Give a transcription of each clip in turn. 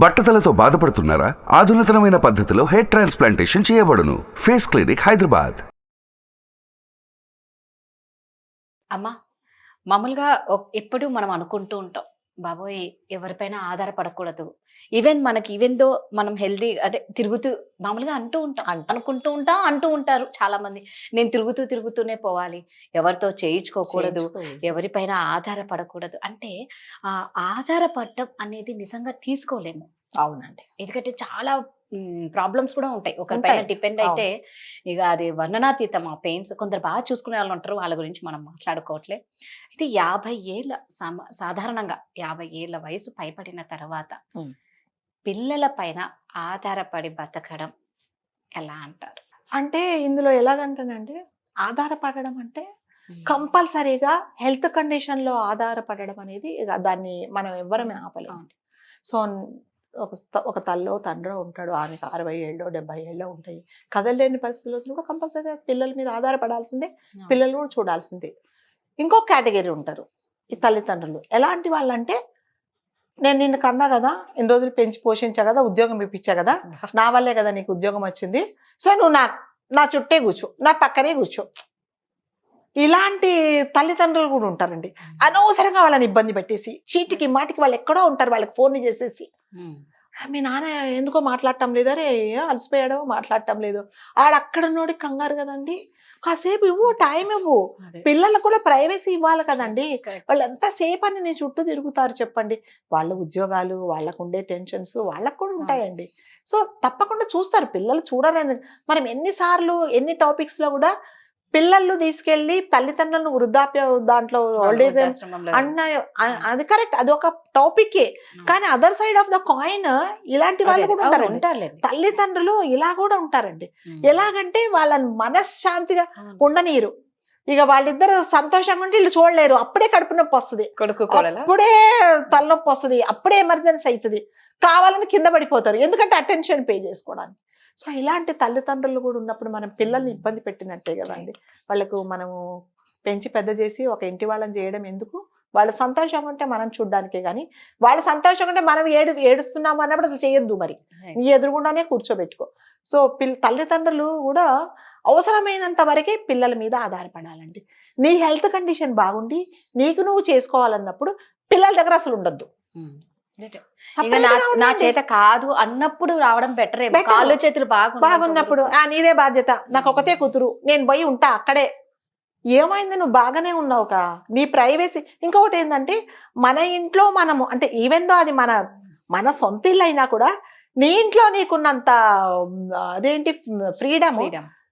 బట్టతలతో బాధపడుతున్నారా? ఆధునితనమైన పద్ధతిలో hair transplantation చేయబడును. Face clinic, Hyderabad. అమ్మా, మామూలుగా ఎప్పుడు మనం అనుకుంటూ ఉంటాం, బాబోయ్ ఎవరిపైన ఆధారపడకూడదు. ఈవెన్ దో మనం హెల్దీ అంటే తిరుగుతూ మామూలుగా అంటూ ఉంటాం, అనుకుంటూ ఉంటాం, అంటూ ఉంటారు చాలా మంది. నేను తిరుగుతూనే పోవాలి, ఎవరితో చేయించుకోకూడదు, ఎవరిపైన ఆధారపడకూడదు. అంటే ఆ ఆధారపడడం అనేది నిజంగా తీసుకోలేము. అవునండి. ఎందుకంటే చాలా ప్రాబ్లమ్స్ కూడా ఉంటాయి ఒకరిపైన డిపెండ్ అయితే. ఇక అది వర్ణనాతీతం ఆ పెయిన్స్. కొందరు బాగా చూసుకునే వాళ్ళు ఉంటారు, వాళ్ళ గురించి మనం మాట్లాడుకోవట్లే. అయితే 50 ఏళ్ళ సాధారణంగా 50 ఏళ్ళ వయసు పైబడిన తర్వాత పిల్లల పైన ఆధారపడి బతకడం ఎలా అంటారు? అంటే ఇందులో ఎలాగంటానంటే, ఆధారపడడం అంటే కంపల్సరీగా హెల్త్ కండిషన్ లో ఆధారపడడం అనేది దాన్ని మనం ఎవ్వరమే ఆపలేము. సో ఒక తల్లో తండ్రో ఉంటాడు, ఆమెకు 60 ఏళ్ళో 70 ఏళ్ళో ఉంటాయి. కదలలేని పరిస్థితులు వచ్చినప్పుడు కంపల్సరీగా పిల్లల మీద ఆధారపడాల్సిందే, పిల్లలు కూడా చూడాల్సిందే. ఇంకో కేటగిరీ ఉంటారు ఈ తల్లిదండ్రులు. ఎలాంటి వాళ్ళంటే, నేను నిన్ను కన్నా కదా, ఇన్ని రోజులు పెంచి పోషించా కదా, ఉద్యోగం ఇప్పించా కదా, నా వల్లే కదా నీకు ఉద్యోగం వచ్చింది, సో నువ్వు నా చుట్టే కూర్చో, నా పక్కనే కూర్చో. ఇలాంటి తల్లిదండ్రులు కూడా ఉంటారండి. అనవసరంగా వాళ్ళని ఇబ్బంది పెట్టేసి, చీటికి మాటికి వాళ్ళు ఎక్కడో ఉంటారు, వాళ్ళకి ఫోన్ చేసేసి, మీ నాన్న ఎందుకో మాట్లాడటం లేదు, అరే అలసిపోయాడో మాట్లాడటం లేదు, ఆడక్కడ నోడి కంగారు కదండి, కాసేపు ఇవ్వు, టైం ఇవ్వు. పిల్లలకు కూడా ప్రైవసీ ఇవ్వాలి కదండి. వాళ్ళు ఎంతసేపు అని నీ చుట్టూ తిరుగుతారు చెప్పండి. వాళ్ళ ఉద్యోగాలు, వాళ్ళకు ఉండే టెన్షన్స్ వాళ్ళకు కూడా ఉంటాయండి. సో తప్పకుండా చూస్తారు, పిల్లలు చూడరని మనం ఎన్నిసార్లు ఎన్ని టాపిక్స్ లో కూడా పిల్లలు తీసుకెళ్లి తల్లిదండ్రులను వృద్ధాప్య దాంట్లో ఓల్డేజ్ అన్న అది కరెక్ట్, అది ఒక టాపికే. కానీ other side of the coin ఇలాంటి వాళ్ళు కూడా ఉంటారు. తల్లిదండ్రులు ఇలా కూడా ఉంటారండి. ఎలాగంటే వాళ్ళని మనశ్శాంతిగా ఉండనీరు. ఇక వాళ్ళిద్దరు సంతోషంగా ఉంటే వీళ్ళు చూడలేరు, అప్పుడే కడుపు నొప్పి వస్తుంది, అప్పుడే తలనొప్పి వస్తుంది, అప్పుడే ఎమర్జెన్సీ అవుతుంది, కావాలని కింద పడిపోతారు, ఎందుకంటే అటెన్షన్ పే చేసుకోవడానికి. సో ఇలాంటి తల్లిదండ్రులు కూడా ఉన్నప్పుడు మనం పిల్లల్ని ఇబ్బంది పెట్టినట్టే కదండి. వాళ్ళకు మనము పెంచి పెద్ద చేసి ఒక ఇంటి వాళ్ళని చేయడం ఎందుకు? వాళ్ళ సంతోషం ఉంటే మనం చూడడానికే, కానీ వాళ్ళ సంతోషం ఉంటే మనం ఏడుస్తున్నాము అన్నప్పుడు అసలు చేయొద్దు. మరి నీ ఎదురుగుండానే కూర్చోబెట్టుకో. సో తల్లిదండ్రులు కూడా అవసరమైనంత వరకే పిల్లల మీద ఆధారపడాలండి. నీ హెల్త్ కండిషన్ బాగుండి నీకు నువ్వు చేసుకోవాలన్నప్పుడు పిల్లల దగ్గర అసలు ఉండొద్దు. నా చేత కాదు అన్నప్పుడు రావడం బెటర్. కాళ్ళు చేతులు బాగున్నప్పుడు నీదే బాధ్యత, నాకు ఒకతే కూతురు, నేను పోయి ఉంటా అక్కడే. ఏమైంది, నువ్వు బాగానే ఉన్నావుకా, నీ ప్రైవసీ. ఇంకొకటి ఏంటంటే, మన ఇంట్లో మనము అంటే ఈవెన్ దో అది మన సొంత ఇల్లు అయినా కూడా నీ ఇంట్లో నీకున్నంత అదేంటి ఫ్రీడమ్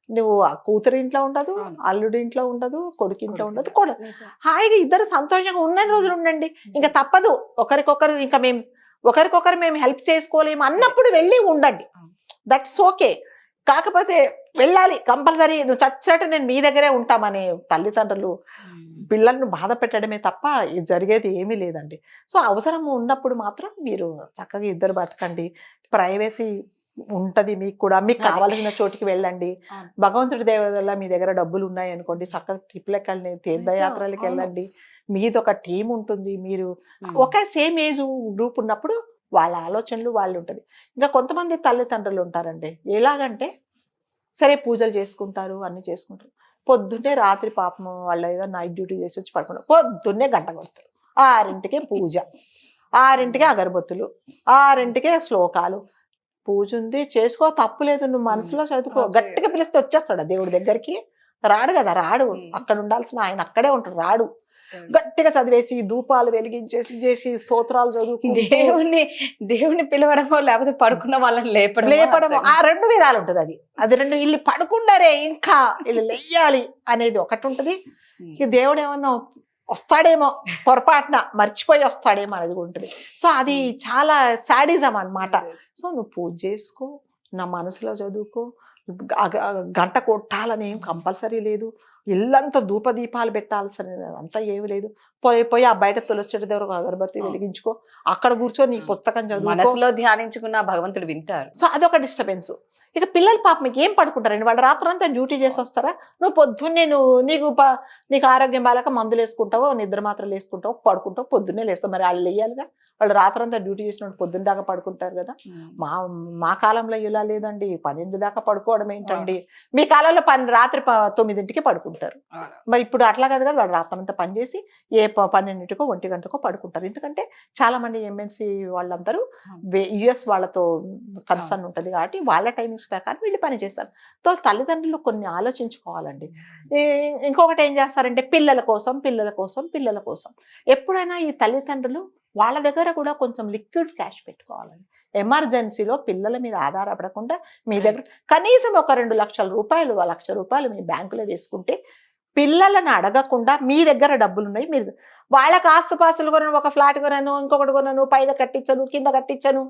నువ్వు కూతురు ఇంట్లో ఉండదు, అల్లుడి ఇంట్లో ఉండదు, కొడుకు ఇంట్లో ఉండదు. కూడా హాయిగా ఇద్దరు సంతోషంగా ఉన్న రోజులు ఉండండి. ఇంకా తప్పదు, ఒకరికొకరు ఇంకా ఒకరికొకరు మేము హెల్ప్ చేసుకోలేము అన్నప్పుడు వెళ్ళి ఉండండి, దట్స్ ఓకే. కాకపోతే వెళ్ళాలి కంపల్సరీ, నువ్వు చచ్చినట్టు నేను మీ దగ్గరే ఉంటామని తల్లిదండ్రులు పిల్లలను బాధ పెట్టడమే తప్ప ఇది జరిగేది ఏమీ లేదండి. సో అవసరం ఉన్నప్పుడు మాత్రం మీరు చక్కగా ఇద్దరు బతకండి, ప్రైవసీ ఉంటది మీకు కూడా, మీకు కావాల్సిన చోటికి వెళ్ళండి. భగవంతుడి దేవతల మీ దగ్గర డబ్బులు ఉన్నాయి అనుకోండి, చక్కగా ట్రిప్లకు వెళ్ళండి, తీర్థయాత్రలకు వెళ్ళండి, మీది ఒక టీం ఉంటుంది. మీరు ఒక సేమ్ ఏజ్ గ్రూప్ ఉన్నప్పుడు వాళ్ళ ఆలోచనలు వాళ్ళు ఉంటుంది. ఇంకా కొంతమంది తల్లిదండ్రులు ఉంటారండి, ఎలాగంటే సరే పూజలు చేసుకుంటారు, అన్ని చేసుకుంటారు, పొద్దున్నే రాత్రి పాపం వాళ్ళ ఏదో నైట్ డ్యూటీ చేసి వచ్చి పడుకుంటారు, పొద్దున్నే గంట కొడతారు, 6ంటికే పూజ, 6ంటికే అగరబత్తులు, 6ంటికే శ్లోకాలు. పూజ ఉంది చేసుకో, తప్పులేదు, నువ్వు మనసులో చదువుకో. గట్టిగా పిలిస్తే వచ్చేస్తాడు దేవుడి దగ్గరికి? రాడు కదా, రాడు. అక్కడ ఉండాల్సిన ఆయన అక్కడే ఉంటాడు, రాడు. గట్టిగా చదివేసి ధూపాలు వెలిగించేసి స్తోత్రాలు చదువు, దేవుణ్ణి పిలవడమో లేకపోతే పడుకున్న వాళ్ళని లేపడమో, ఆ 2 విధాలు ఉంటుంది. అది 2 వీళ్ళు పడుకున్నారే ఇంకా వీళ్ళు లేయాలి అనేది ఒకటి ఉంటుంది. దేవుడు ఏమన్నా వస్తాడేమో, పొరపాటున మర్చిపోయి వస్తాడేమో అనేది ఉంటుంది. సో అది చాలా సాడిజం అన్నమాట. సో నువ్వు పూజ చేసుకో, నా మనసులో చదువుకో, గంట కొట్టాలని ఏం కంపల్సరీ లేదు, ఇల్లంతా ధూపదీపాలు పెట్టాల్సిన అంతా ఏమి లేదు. పోయి ఆ బయట తులసి చెట్టు దగ్గర అగరబత్తి వెలిగించుకో, అక్కడ కూర్చో, నీ పుస్తకం చదువు, మనసులో ధ్యానించుకున్న భగవంతుడు వింటారు. సో అదొక డిస్టర్బెన్స్. ఇక పిల్లల పాప మీకు ఏం పడుకుంటారండి, వాళ్ళు రాత్రంతా డ్యూటీ చేసి వస్తారా? నువ్వు పొద్దున్నే నీకు ఆరోగ్యం బాగాలేక మందులు వేసుకుంటావో, నిద్ర మాత్రలు వేసుకుంటావు, పడుకుంటావు, పొద్దున్నే లేస్తావు. మరి వాళ్ళు లేయాలిగా, వాళ్ళు రాత్రంతా డ్యూటీ చేసినప్పుడు పొద్దున్న దాకా పడుకుంటారు కదా. మా కాలంలో ఇలా లేదండి, 12 దాకా పడుకోవడం ఏంటండి. మీ కాలంలో రాత్రి 9ంటికి పడుకుంటారు. మరి ఇప్పుడు అట్లా కాదు కదా, వాళ్ళు రాత్రంతా పనిచేసి 12కో 1 గంటకో పడుకుంటారు. ఎందుకంటే చాలా మంది ఎంఎన్సీ వాళ్ళందరూ యుఎస్ వాళ్ళతో కన్సర్న్ ఉంటుంది కాబట్టి వాళ్ళ టైమింగ్స్ ప్రకారం వీళ్ళు పని చేస్తారు. సో తల్లిదండ్రులు కొన్ని ఆలోచించుకోవాలండి. ఇంకొకటి ఏం చేస్తారంటే పిల్లల కోసం ఎప్పుడైనా ఈ తల్లిదండ్రులు వాళ్ళ దగ్గర కూడా కొంచెం లిక్విడ్ క్యాష్ పెట్టుకోవాలండి. ఎమర్జెన్సీలో పిల్లల మీద ఆధారపడకుండా మీ దగ్గర కనీసం ఒక 2 లక్షల రూపాయలు, 1 లక్ష రూపాయలు మీ బ్యాంకులో వేసుకుంటే పిల్లలను అడగకుండా మీ దగ్గర డబ్బులు ఉన్నాయి, మీరు వాళ్ళకి ఆస్తుపాస్తులు కొనను, ఒక ఫ్లాట్ కొనను, ఇంకొకటి కొనను, పైన కట్టించను, కింద కట్టించను,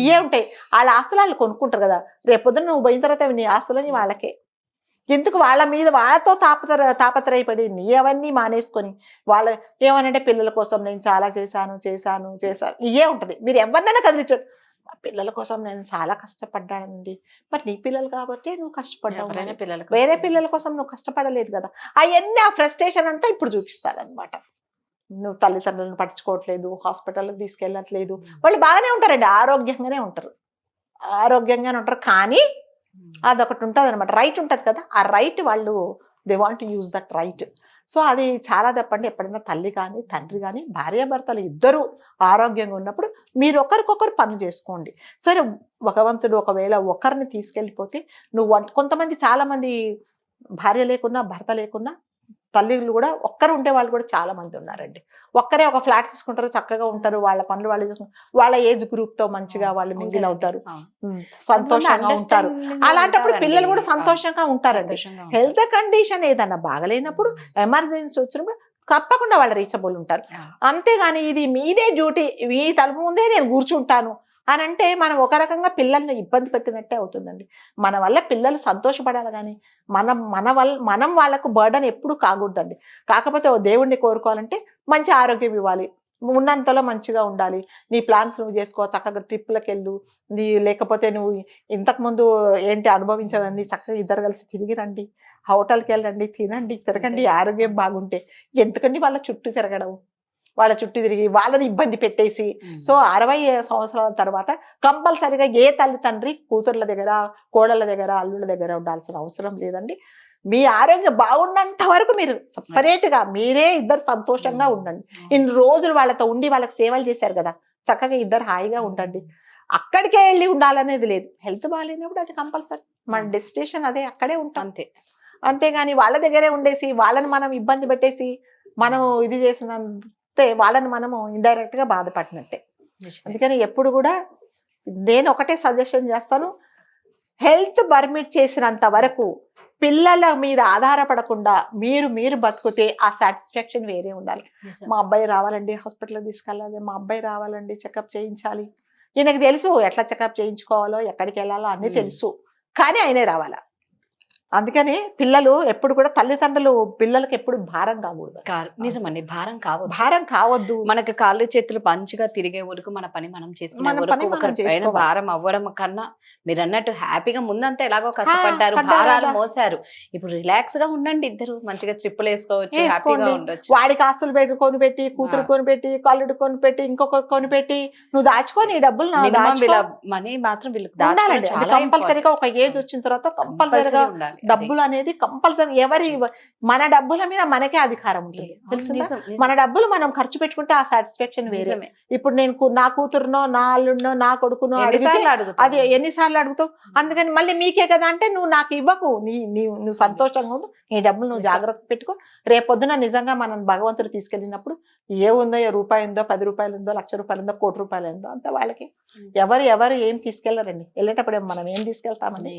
ఇవే ఉంటాయి. వాళ్ళ ఆస్తులు వాళ్ళు కొనుక్కుంటారు కదా, రేపొద్దున నువ్వు పోయిన తర్వాత నీ ఆస్తులని వాళ్ళకే. ఎందుకు వాళ్ళ మీద వాళ్ళతో తాపత్రయపడి నీ అవన్నీ మానేసుకొని వాళ్ళ ఏమనంటే పిల్లల కోసం నేను చాలా చేశాను ఇవే ఉంటుంది. మీరు ఎవరినైనా కదిలించండి, పిల్లల కోసం నేను చాలా కష్టపడ్డానండి. మరి నీ పిల్లలు కాబట్టి నువ్వు కష్టపడ్డావు, వేరే పిల్లల కోసం నువ్వు కష్టపడలేదు కదా. అవన్నీ ఆ ఫ్రస్ట్రేషన్ అంతా ఇప్పుడు చూపిస్తారనమాట. నువ్వు తల్లిదండ్రులను పట్టించుకోవట్లేదు, హాస్పిటల్కి తీసుకెళ్ళట్లేదు. వాళ్ళు బాగానే ఉంటారండి, ఆరోగ్యంగానే ఉంటారు. కానీ అదొకటి ఉంటుంది అనమాట, రైట్ ఉంటుంది కదా, ఆ రైట్ వాళ్ళు they want use that right. So అది చాలా తప్పండి. ఎప్పుడైనా తల్లి కానీ తండ్రి కానీ భార్యాభర్తలు ఇద్దరు ఆరోగ్యంగా ఉన్నప్పుడు మీరు ఒకరికొకరు పనులు చేసుకోండి. సరే భగవంతుడు ఒకవేళ ఒకరిని తీసుకెళ్ళిపోతే కొంతమంది చాలా మంది భార్య లేకున్నా భర్త లేకున్నా తల్లిలు కూడా ఒక్కరు ఉంటే వాళ్ళు కూడా చాలా మంది ఉన్నారండి. ఒక్కరే ఒక ఫ్లాట్ తీసుకుంటారు, చక్కగా ఉంటారు, వాళ్ళ పనులు వాళ్ళు చేసుకుంటారు, వాళ్ళ ఏజ్ గ్రూప్ తో మంచిగా వాళ్ళు మింగిల్ అవుతారు, సంతోషంగా ఉంటారు. అలాంటప్పుడు పిల్లలు కూడా సంతోషంగా ఉంటారండి. హెల్త్ కండిషన్ ఏదన్నా బాగలేనప్పుడు ఎమర్జెన్సీ వచ్చినప్పుడు తప్పకుండా వాళ్ళు రీచబుల్ ఉంటారు. అంతేగాని ఇది మీదే డ్యూటీ, మీ తలుపు ముందే నేను కూర్చుంటాను అని అంటే మనం ఒక రకంగా పిల్లల్ని ఇబ్బంది పెట్టినట్టే అవుతుందండి. మన వల్ల పిల్లలు సంతోషపడాలి కానీ మనం వాళ్ళకు బర్డన్ ఎప్పుడు కాకూడదండి. కాకపోతే దేవుణ్ణి కోరుకోవాలంటే మంచి ఆరోగ్యం ఇవ్వాలి, ఉన్నంతలో మంచిగా ఉండాలి, నీ ప్లాన్స్ నువ్వు చేసుకో, చక్కగా ట్రిప్లకు వెళ్ళు, లేకపోతే నువ్వు ఇంతకుముందు ఏంటి అనుభవించాలని చక్కగా ఇద్దరు కలిసి తిరిగి రండి, హోటల్కి వెళ్ళండి, తినండి, తిరగండి, ఆరోగ్యం బాగుంటే. ఎందుకండి వాళ్ళ చుట్టూ తిరగడం, వాళ్ళ చుట్టూ తిరిగి వాళ్ళని ఇబ్బంది పెట్టేసి. సో 60 సంవత్సరాల తర్వాత కంపల్సరిగా ఏ తల్లి తండ్రి కూతుర్ల దగ్గర, కోడళ్ళ దగ్గర, అల్లుళ్ళ దగ్గర ఉండాల్సిన అవసరం లేదండి. మీ ఆరోగ్యం బాగున్నంత వరకు మీరు సపరేట్గా మీరే ఇద్దరు సంతోషంగా ఉండండి. ఇన్ని రోజులు వాళ్ళతో ఉండి వాళ్ళకి సేవలు చేశారు కదా, చక్కగా ఇద్దరు హాయిగా ఉండండి. అక్కడికే వెళ్ళి ఉండాలనేది లేదు. హెల్త్ బాగాలేనప్పుడు అది కంపల్సరీ మన డెస్టినేషన్ అదే, అక్కడే ఉంటాం. అంతేగాని వాళ్ళ దగ్గరే ఉండేసి వాళ్ళని మనం ఇబ్బంది పెట్టేసి మనం ఇది చేసినంతే వాళ్ళని మనము ఇండైరెక్ట్ గా బాధపడినట్టే. అందుకని ఎప్పుడు కూడా నేను ఒకటే సజెషన్ చేస్తాను, హెల్త్ పర్మిట్ చేసినంత వరకు పిల్లల మీద ఆధారపడకుండా మీరు బతుకుతే ఆ సాటిస్ఫాక్షన్ వేరే ఉండాలి. మా అబ్బాయి రావాలండి, హాస్పిటల్కి తీసుకెళ్ళాలి, మా అబ్బాయి రావాలండి, చెకప్ చేయించాలి. ఈయనకు తెలుసు ఎట్లా చెకప్ చేయించుకోవాలో, ఎక్కడికి వెళ్ళాలో అన్నీ తెలుసు, కానీ ఆయనే రావాలా. అందుకని పిల్లలు ఎప్పుడు కూడా తల్లిదండ్రులు పిల్లలకి ఎప్పుడు భారం కాకూడదు. నిజమండి, భారం కావద్దు. మనకు కాళ్ళు చేతులు పంచిగా తిరిగే వరకు మన పని మనం చేసుకునే వరకు ఒకరి పైన భారం అవ్వడం కన్నా మీరు అన్నట్టు హ్యాపీగా ముందంతా ఎలాగో కష్టపడ్డారు, భారాలు మోసారు, ఇప్పుడు రిలాక్స్ గా ఉండండి, ఇద్దరు మంచిగా ట్రిప్పులు వేసుకోవచ్చు, హ్యాపీగా ఉండొచ్చు. వాడికి ఆస్తులు కొనిపెట్టి, కూతురు కొనిపెట్టి, కల్లుడు కొనిపెట్టి, ఇంకొక కొనిపెట్టి నువ్వు దాచుకొని ఈ డబ్బులు మనీ మాత్రం వీళ్ళకి కంపల్సరీగా ఒక ఏజ్ వచ్చిన తర్వాత కంపల్సరీగా ఉండాలి. డబ్బులు అనేది కంపల్సరీ మన డబ్బుల మీద మనకే అధికారం ఉంటుంది, తెలుసు. మన డబ్బులు మనం ఖర్చు పెట్టుకుంటే ఆ సాటిస్ఫాక్షన్ వేరే. ఇప్పుడు నేను నా కూతురునో, నా అల్లుడినో, నా కొడుకునో అది ఎన్నిసార్లు అడుగుతావు. అందుకని మళ్ళీ మీకే కదా అంటే నువ్వు నాకు ఇవ్వకు, నువ్వు సంతోషంగా ఉండు, నీ డబ్బులు నువ్వు జాగ్రత్త పెట్టుకో. రేపొద్దున నిజంగా మనం భగవంతుడు తీసుకెళ్ళినప్పుడు ఏముందో, రూపాయి ఉందో, 10 రూపాయలు ఉందో, 1,00,000 రూపాయలు ఉందో, 1,00,00,000 రూపాయలు ఉందో అంత వాళ్ళకి. ఎవరు ఏం తీసుకెళ్లరండి. వెళ్ళేటప్పుడు మనం ఏం తీసుకెళ్తామండి,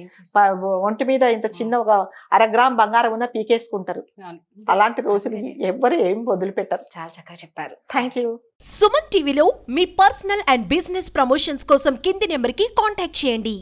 ఒంటి మీద ఇంత చిన్న ఒక 1/2 గ్రామ్ బంగారం ఉన్న పీకేసుకుంటారు. అలాంటి రోజులు ఎవ్వరు ఏం వదిలిపెట్టారు. చాలా చక్కగా చెప్పారు. Thank you. సుమన్ టీవీలో మీ పర్సనల్ అండ్ బిజినెస్ ప్రమోషన్స్ కోసం కింది నెంబర్కి కాంటాక్ట్ చేయండి.